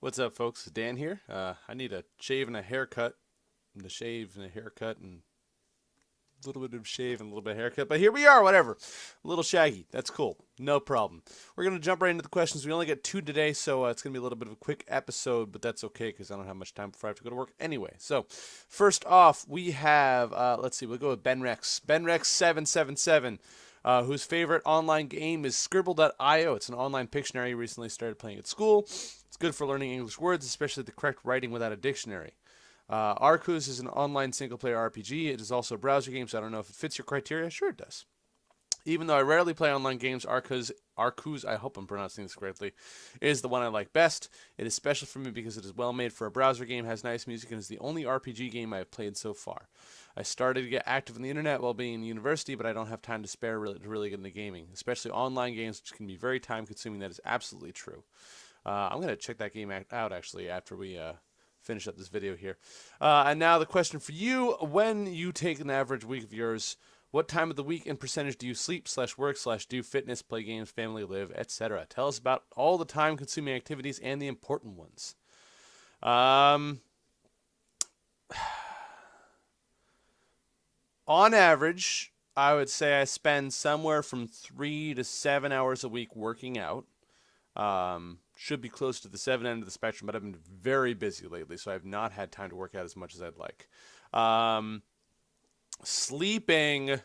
What's up, folks? Dan here. I need a shave and a haircut, and a shave and a haircut, and a little bit of shave and a little bit of haircut. But here we are, whatever. A little shaggy. That's cool. No problem. We're going to jump right into the questions. We only get two today, so it's going to be a little bit of a quick episode, but that's okay because I don't have much time before I have to go to work anyway. So, first off, we have, let's see, we'll go with Ben Rex. Ben Rex777. Whose favorite online game is Scribble.io. It's an online Pictionary he recently started playing at school. It's good for learning English words, especially the correct writing without a dictionary. Arcuz is an online single-player RPG. It is also a browser game, so I don't know if it fits your criteria. Sure, it does. Even though I rarely play online games, Arcuz, I hope I'm pronouncing this correctly, is the one I like best. It is special for me because it is well made for a browser game, has nice music, and is the only RPG game I have played so far. I started to get active on the internet while being in university, but I don't have time to spare to really get into gaming, especially online games, which can be very time consuming. That is absolutely true. I'm going to check that game out actually after we finish up this video here. And now the question for you: when you take an average week of yours, what time of the week and percentage do you sleep slash work slash do fitness, play games, family, live, etc.? Tell us about all the time consuming activities and the important ones. Um, on average, I would say I spend somewhere from 3 to 7 hours a week working out. Should be close to the 7 end of the spectrum, but I've been very busy lately, so I've not had time to work out as much as I'd like. Sleeping,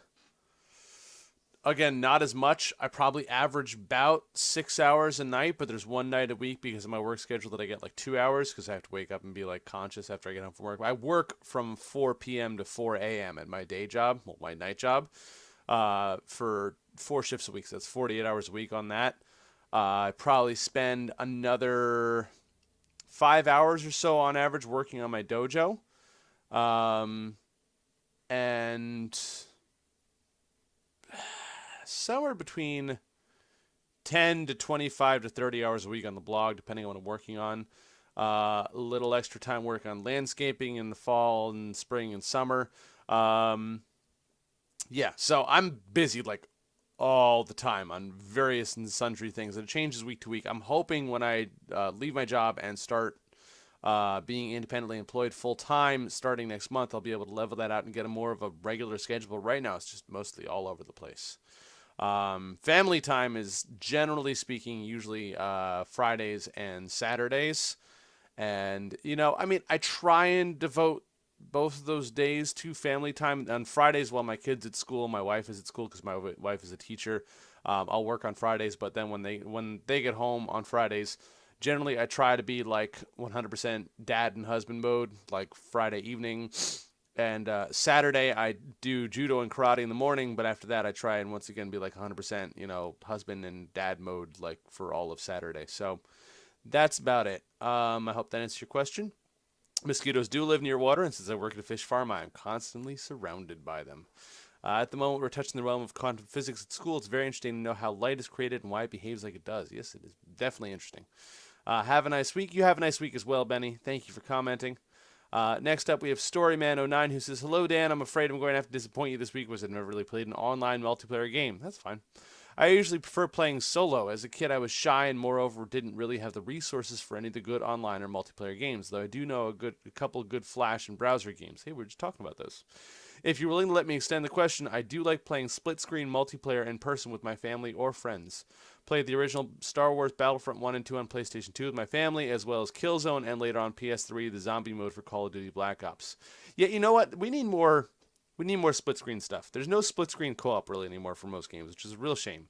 again, not as much. I probably average about 6 hours a night, but there's one night a week because of my work schedule that I get like 2 hours because I have to wake up and be like conscious after I get home from work. I work from 4 p.m. to 4 a.m. at my day job, well, my night job, for 4 shifts a week. So that's 48 hours a week on that. I probably spend another 5 hours or so on average working on my dojo. Um, and somewhere between 10 to 25 to 30 hours a week on the blog, depending on what I'm working on. A little extra time work on landscaping in the fall and spring and summer. Yeah, so I'm busy like all the time on various and sundry things. And it changes week to week. I'm hoping when I leave my job and start being independently employed full time starting next month, I'll be able to level that out and get a more of a regular schedule. But right now, it's just mostly all over the place. Family time is generally speaking usually Fridays and Saturdays. And, I mean, I try and devote both of those days to family time. On Fridays, while my kid's at school, my wife is at school because my wife is a teacher. I'll work on Fridays, but then when they get home on Fridays, generally I try to be like 100% dad and husband mode, like Friday evening. And Saturday I do judo and karate in the morning, but after that I try and once again be like 100%, husband and dad mode like for all of Saturday. So that's about it. I hope that answers your question. Mosquitoes do live near water, and since I work at a fish farm, I am constantly surrounded by them. At the moment, we're touching the realm of quantum physics at school. It's very interesting to know how light is created and why it behaves like it does. Yes, it is definitely interesting. Have a nice week. You have a nice week as well, Benny. Thank you for commenting. Next up, we have Storyman09 who says, "Hello, Dan. I'm afraid I'm going to have to disappoint you this week because I've never really played an online multiplayer game." That's fine. I usually prefer playing solo. As a kid, I was shy and moreover didn't really have the resources for any of the good online or multiplayer games, though I do know a couple of good Flash and browser games. Hey, we are just talking about those. If you're willing to let me extend the question, I do like playing split-screen multiplayer in person with my family or friends. Played the original Star Wars Battlefront 1 and 2 on PlayStation 2 with my family, as well as Killzone and later on PS3, the zombie mode for Call of Duty Black Ops. Yeah, you know what? We need more split screen stuff. There's no split screen co-op really anymore for most games, which is a real shame.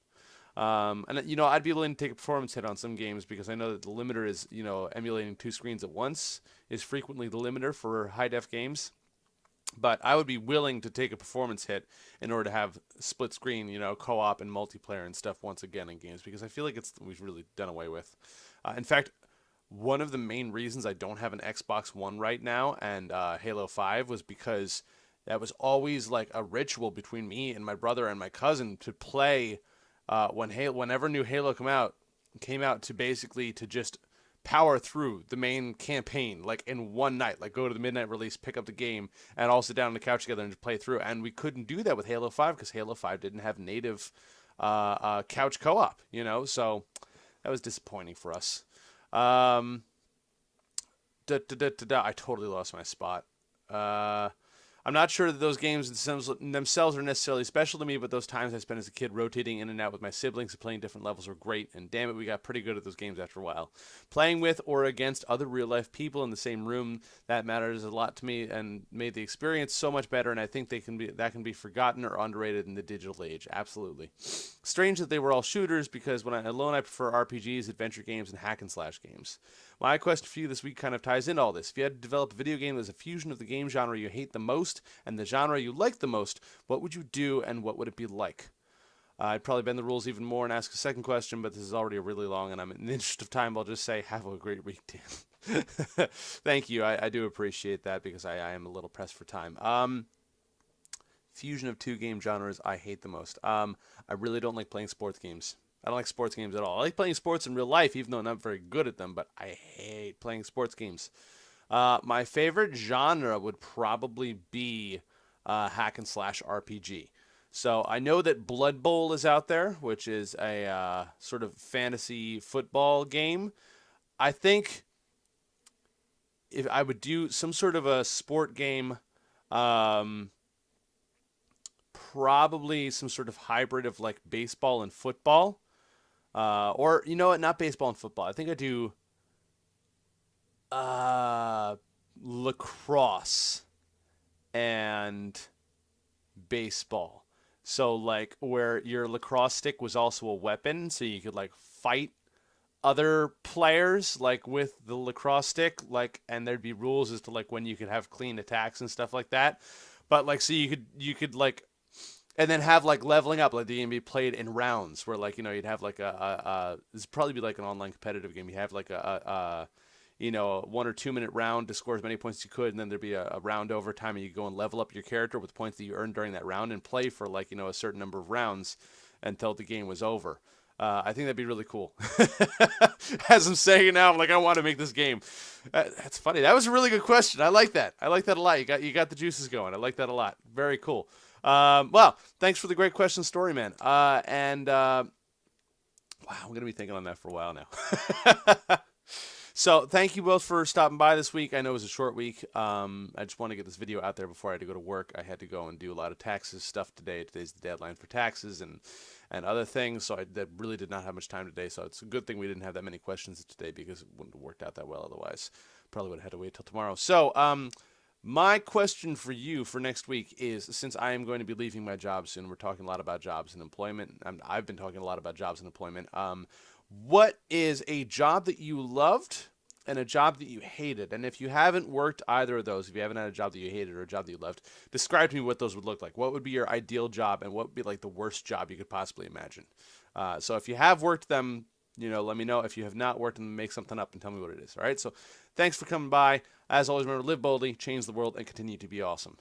And I'd be willing to take a performance hit on some games because I know that the limiter is emulating two screens at once is frequently the limiter for high def games. But I would be willing to take a performance hit in order to have split screen, co-op and multiplayer and stuff once again in games because I feel like we've really done away with. In fact, one of the main reasons I don't have an Xbox One right now and Halo 5 was because that was always like a ritual between me and my brother and my cousin to play whenever new Halo came out to basically to just power through the main campaign like in one night, like go to the midnight release, pick up the game, and all sit down on the couch together and just play through. And we couldn't do that with Halo 5 because Halo 5 didn't have native couch co-op, so that was disappointing for us. I totally lost my spot. Uh, I'm not sure that those games themselves are necessarily special to me, but those times I spent as a kid rotating in and out with my siblings and playing different levels were great. And damn it, we got pretty good at those games after a while. Playing with or against other real life people in the same room, that matters a lot to me and made the experience so much better. And I think that can be forgotten or underrated in the digital age. Absolutely. Strange that they were all shooters because when I alone, I prefer RPGs, adventure games, and hack and slash games. My question for you this week kind of ties into all this. If you had to develop a video game that was a fusion of the game genre you hate the most and the genre you like the most, what would you do and what would it be like? I'd probably bend the rules even more and ask a second question, but this is already really long, and in the interest of time, I'll just say, have a great week, Dan. Thank you. I do appreciate that because I am a little pressed for time. Fusion of two game genres I hate the most. I really don't like playing sports games. I don't like sports games at all. I like playing sports in real life, even though I'm not very good at them, but I hate playing sports games. My favorite genre would probably be hack and slash RPG. So I know that Blood Bowl is out there, which is a sort of fantasy football game. I think if I would do some sort of a sport game, probably some sort of hybrid of like baseball and football. Or you know what? Not baseball and football. I think I do lacrosse and baseball. So like where your lacrosse stick was also a weapon, so you could like fight other players like with the lacrosse stick, like, and there'd be rules as to like when you could have clean attacks and stuff like that. But like, so you could like and then have like leveling up, like the game be played in rounds, where like you'd have like this would probably be like an online competitive game. You have like a 1 or 2 minute round to score as many points as you could, and then there'd be a round overtime, and you go and level up your character with points that you earned during that round, and play for like a certain number of rounds until the game was over. I think that'd be really cool. As I'm saying it now, I'm like, I want to make this game. That's funny. That was a really good question. I like that. I like that a lot. You got the juices going. I like that a lot. Very cool. Well, thanks for the great question, story man. Wow, I'm gonna be thinking on that for a while now. So thank you both for stopping by this week. I know it was a short week. I just want to get this video out there before I had to go to work. I had to go and do a lot of taxes stuff today. Today's the deadline for taxes and other things. So that really did not have much time today. So it's a good thing we didn't have that many questions today because it wouldn't have worked out that well otherwise. Probably would have had to wait till tomorrow. So my question for you for next week is, since I am going to be leaving my job soon, we're talking a lot about jobs and employment. I've been talking a lot about jobs and employment. What is a job that you loved and a job that you hated? And if you haven't worked either of those, if you haven't had a job that you hated or a job that you loved, describe to me what those would look like. What would be your ideal job and what would be like the worst job you could possibly imagine? So if you have worked them, let me know. If you have not worked them, make something up and tell me what it is. All right. So thanks for coming by. As always, remember, live boldly, change the world, and continue to be awesome.